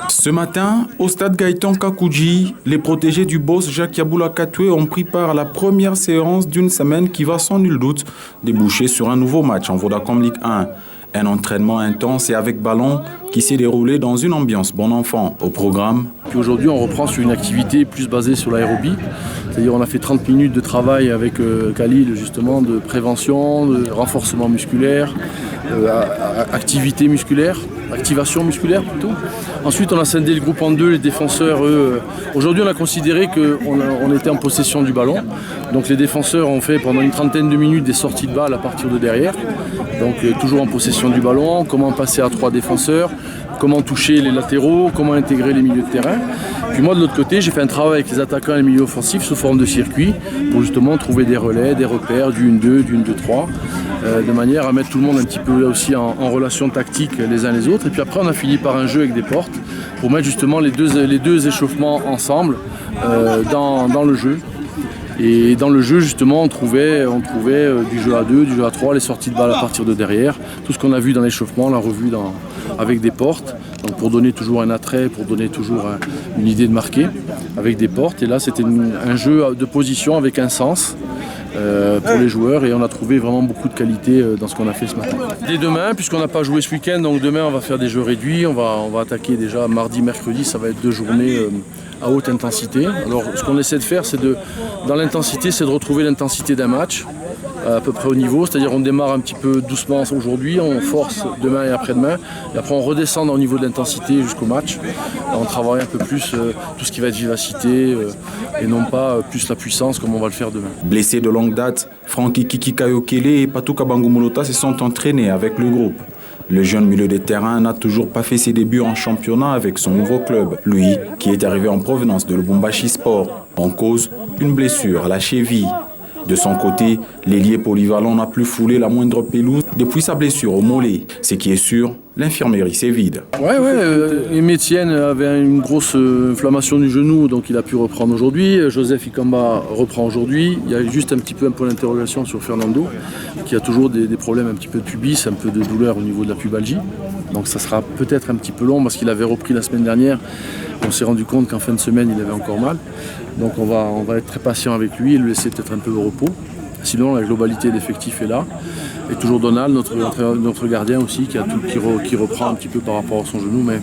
Ce matin, au stade Gaëtan Kakouji, les protégés du boss Jacques Yaboula Katoué ont pris part à la première séance d'une semaine qui va sans nul doute déboucher sur un nouveau match en Vodacom Ligue 1. Un entraînement intense et avec ballon qui s'est déroulé dans une ambiance bon enfant. Au programme. Puis aujourd'hui, on reprend sur une activité plus basée sur l'aérobie. C'est-à-dire on a fait 30 minutes de travail avec Khalil, justement, de prévention, de renforcement musculaire, activité musculaire, activation musculaire plutôt. Ensuite, on a scindé le groupe en deux, les défenseurs, eux. Aujourd'hui, on a considéré qu'on était en possession du ballon. Donc les défenseurs ont fait pendant une trentaine de minutes des sorties de balle à partir de derrière. Donc toujours en possession du ballon, comment passer à 3 défenseurs, comment toucher les latéraux, comment intégrer les milieux de terrain. Puis moi de l'autre côté, j'ai fait un travail avec les attaquants et les milieux offensifs sous forme de circuit pour justement trouver des relais, des repères, du 1-2, du 1-2-3, de manière à mettre tout le monde un petit peu là aussi en relation tactique les uns les autres. Et puis après on a fini par un jeu avec des portes pour mettre justement les deux échauffements ensemble dans le jeu. Et dans le jeu, justement, on trouvait du jeu à 2, du jeu à 3, les sorties de balle à partir de derrière. Tout ce qu'on a vu dans l'échauffement, on l'a revu avec des portes, donc pour donner toujours un attrait, pour donner toujours une idée de marquer, avec des portes. Et là, c'était un jeu de position avec un sens pour les joueurs. Et on a trouvé vraiment beaucoup de qualité dans ce qu'on a fait ce matin. Dès demain, puisqu'on n'a pas joué ce week-end, donc demain, on va faire des jeux réduits. On va attaquer déjà mardi, mercredi, ça va être 2 journées à haute intensité. Alors ce qu'on essaie de faire, dans l'intensité, c'est de retrouver l'intensité d'un match à peu près au niveau, c'est-à-dire on démarre un petit peu doucement aujourd'hui, on force demain et après-demain, et après on redescend au niveau de l'intensité jusqu'au match. On travaille un peu plus tout ce qui va être vivacité et non pas plus la puissance comme on va le faire demain. Blessés de longue date, Francky Kikikayokele et Patou Kabangumolota se sont entraînés avec le groupe. Le jeune milieu de terrain n'a toujours pas fait ses débuts en championnat avec son nouveau club, lui qui est arrivé en provenance de Lubumbashi Sport. En cause, une blessure à la cheville. De son côté, l'ailier polyvalent n'a plus foulé la moindre pelouse depuis sa blessure au mollet. Ce qui est sûr, l'infirmerie c'est vide. Métienne avait une grosse inflammation du genou, donc il a pu reprendre aujourd'hui. Joseph Ikamba reprend aujourd'hui. Il y a juste un petit peu un point d'interrogation sur Fernando, qui a toujours des problèmes un petit peu de pubis, un peu de douleur au niveau de la pubalgie. Donc ça sera peut-être un petit peu long parce qu'il avait repris la semaine dernière. On s'est rendu compte qu'en fin de semaine, il avait encore mal. Donc on va être très patient avec lui et le laisser peut-être un peu de repos. Sinon, la globalité d'effectifs est là. Et toujours Donald, notre gardien aussi, qui reprend un petit peu par rapport à son genou. Mais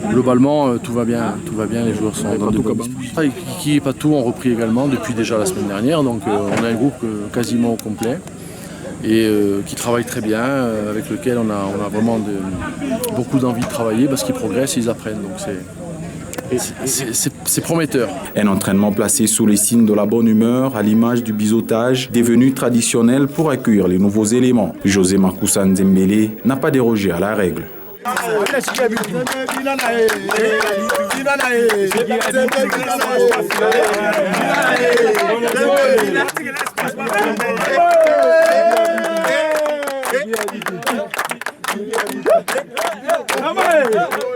globalement, tout va bien, les joueurs sont dans de bonnes dispositions. Kiki et Patou ont repris également depuis déjà la semaine dernière. Donc on a un groupe quasiment au complet et qui travaille très bien, avec lequel on a vraiment beaucoup d'envie de travailler parce qu'ils progressent et ils apprennent. Donc c'est prometteur. Un entraînement placé sous les signes de la bonne humeur, à l'image du biseautage, devenu traditionnel pour accueillir les nouveaux éléments. José Makoussa Nzembele n'a pas dérogé à la règle. Vamos!